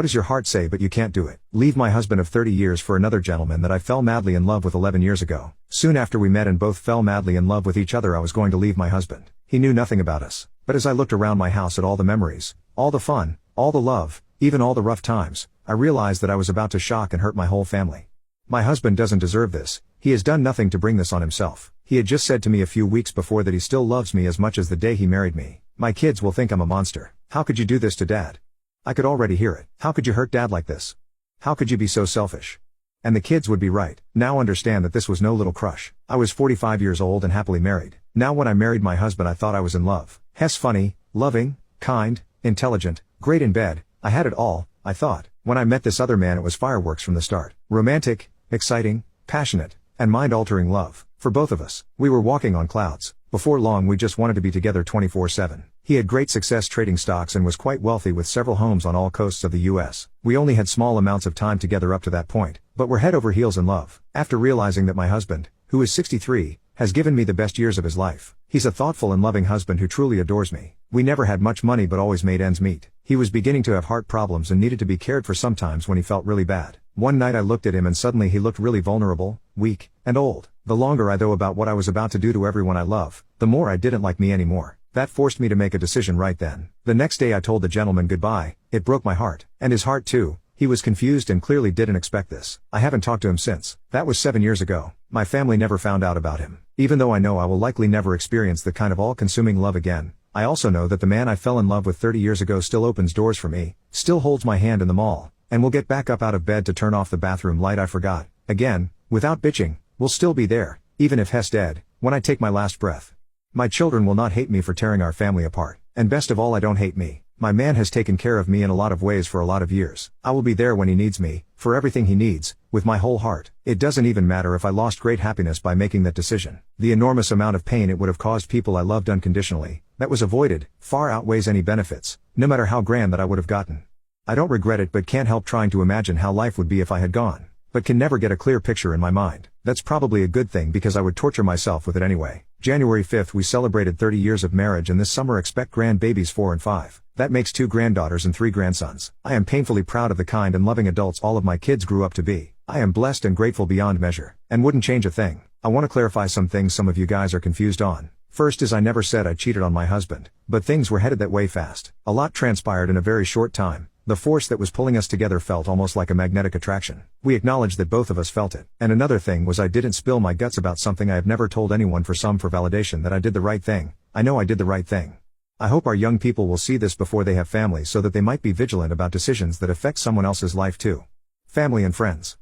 What does your heart say but you can't do it? Leave my husband of 30 years for another gentleman that I fell madly in love with 11 years ago. Soon after we met and both fell madly in love with each other, I was going to leave my husband. He knew nothing about us. But as I looked around my house at all the memories, all the fun, all the love, even all the rough times, I realized that I was about to shock and hurt my whole family. My husband doesn't deserve this. He has done nothing to bring this on himself. He had just said to me a few weeks before that he still loves me as much as the day he married me. My kids will think I'm a monster. How could you do this to Dad? I could already hear it. How could you hurt Dad like this? How could you be so selfish? And the kids would be right. Now understand that this was no little crush. I was 45 years old and happily married. Now when I married my husband I thought I was in love. Hess funny, loving, kind, intelligent, great in bed. I had it all, I thought. When I met this other man it was fireworks from the start. Romantic, exciting, passionate, and mind-altering love. For both of us. We were walking on clouds. Before long we just wanted to be together 24/7. He had great success trading stocks and was quite wealthy with several homes on all coasts of the US. We only had small amounts of time together up to that point, but were head over heels in love. After realizing that my husband, who is 63, has given me the best years of his life. He's a thoughtful and loving husband who truly adores me. We never had much money but always made ends meet. He was beginning to have heart problems and needed to be cared for sometimes when he felt really bad. One night I looked at him and suddenly he looked really vulnerable, weak, and old. The longer I thought about what I was about to do to everyone I love, the more I didn't like me anymore. That forced me to make a decision right then. The next day I told the gentleman goodbye. It broke my heart. And his heart too. He was confused and clearly didn't expect this. I haven't talked to him since. That was 7 years ago. My family never found out about him. Even though I know I will likely never experience the kind of all-consuming love again, I also know that the man I fell in love with 30 years ago still opens doors for me, still holds my hand in the mall, and will get back up out of bed to turn off the bathroom light I forgot. Again, without bitching, will still be there, even if Hess dead, when I take my last breath. My children will not hate me for tearing our family apart. And best of all, I don't hate me. My man has taken care of me in a lot of ways for a lot of years. I will be there when he needs me, for everything he needs, with my whole heart. It doesn't even matter if I lost great happiness by making that decision. The enormous amount of pain it would have caused people I loved unconditionally, that was avoided, far outweighs any benefits, no matter how grand that I would have gotten. I don't regret it but can't help trying to imagine how life would be if I had gone. But can never get a clear picture in my mind. That's probably a good thing because I would torture myself with it anyway. January 5th we celebrated 30 years of marriage and this summer expect grandbabies 4 and 5. That makes 2 granddaughters and 3 grandsons. I am painfully proud of the kind and loving adults all of my kids grew up to be. I am blessed and grateful beyond measure. And wouldn't change a thing. I want to clarify some things some of you guys are confused on. First is I never said I cheated on my husband, but things were headed that way fast. A lot transpired in a very short time. The force that was pulling us together felt almost like a magnetic attraction. We acknowledged that both of us felt it. And another thing was I didn't spill my guts about something I have never told anyone for validation that I did the right thing. I know I did the right thing. I hope our young people will see this before they have families so that they might be vigilant about decisions that affect someone else's life too. Family and friends.